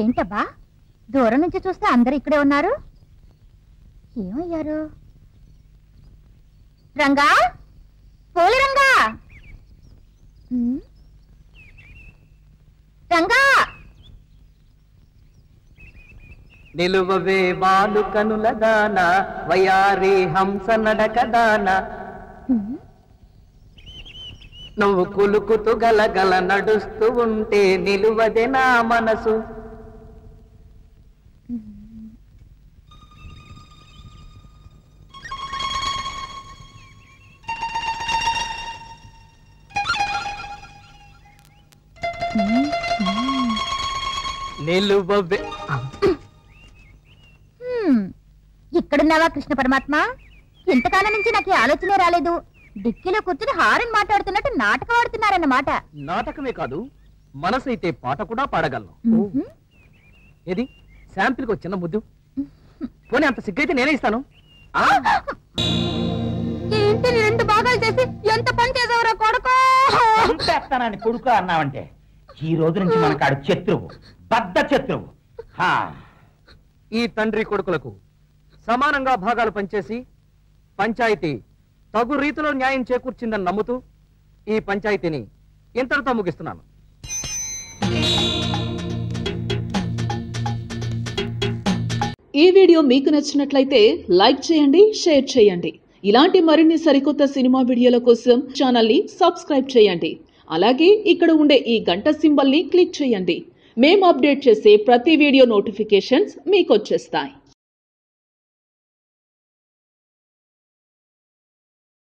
ఏంటబ్బా దూరం నుంచి చూస్తే అందరు ఇక్కడే ఉన్నారు. ఏమయ్యారు? రంగా, పోలి రంగా, రంగా. నిలువవే వాలు కనుల దాన, వయారి హంస నడక దాన, నువ్వు కులుకుతూ గలగల నడుస్తూ ఉంటే నిలువదే నా మనసు. నిలువవే. ఇక్కడున్నావా కృష్ణ పరమాత్మ? ఇంతకాలం నుంచి నాకు ఆలోచనే రాలేదు. డిక్కీలో కూర్చుని హారన్ మాట్లాడుతున్నట్టు నాటకం ఆడుతున్నారన్నమాట. నాటకమే కాదు, మనసైతే పాట కూడా పాడగలను. ఏది శాంపిల్ కు చిన్న ముద్దు? పోనీ అంత సిగ్గైతే నేనే ఇస్తాను. ఏంటి రెండు భాగాలు చేసి ఎంత పని చేసావురా కొడుకు? చంపేస్తానని కొడుకు అన్నావంటే ఈ రోజు నుంచి మనకాడు శత్రువు, బద్ద శత్రువు. ఈ తండ్రి కొడుకులకు సమానంగా భాగాలు పంచేసి పంచాయతీ తగు రీతిలో న్యాయం చేకూర్చిందని నమ్ముతూ ఈ పంచాయతీని ఇంతటితో ముగిస్తున్నాను. ఈ వీడియో మీకు నచ్చినట్లయితే లైక్ చేయండి, షేర్ చేయండి. ఇలాంటి మరిన్ని సరికొత్త సినిమా వీడియోల కోసం ఛానల్ని సబ్స్క్రైబ్ చేయండి. అలాగే ఇక్కడ ఉండే ఈ గంట సింబల్ని క్లిక్ చేయండి. మేము అప్డేట్ చేసే ప్రతి వీడియో నోటిఫికేషన్స్ మీకు వచ్చేస్తాయి.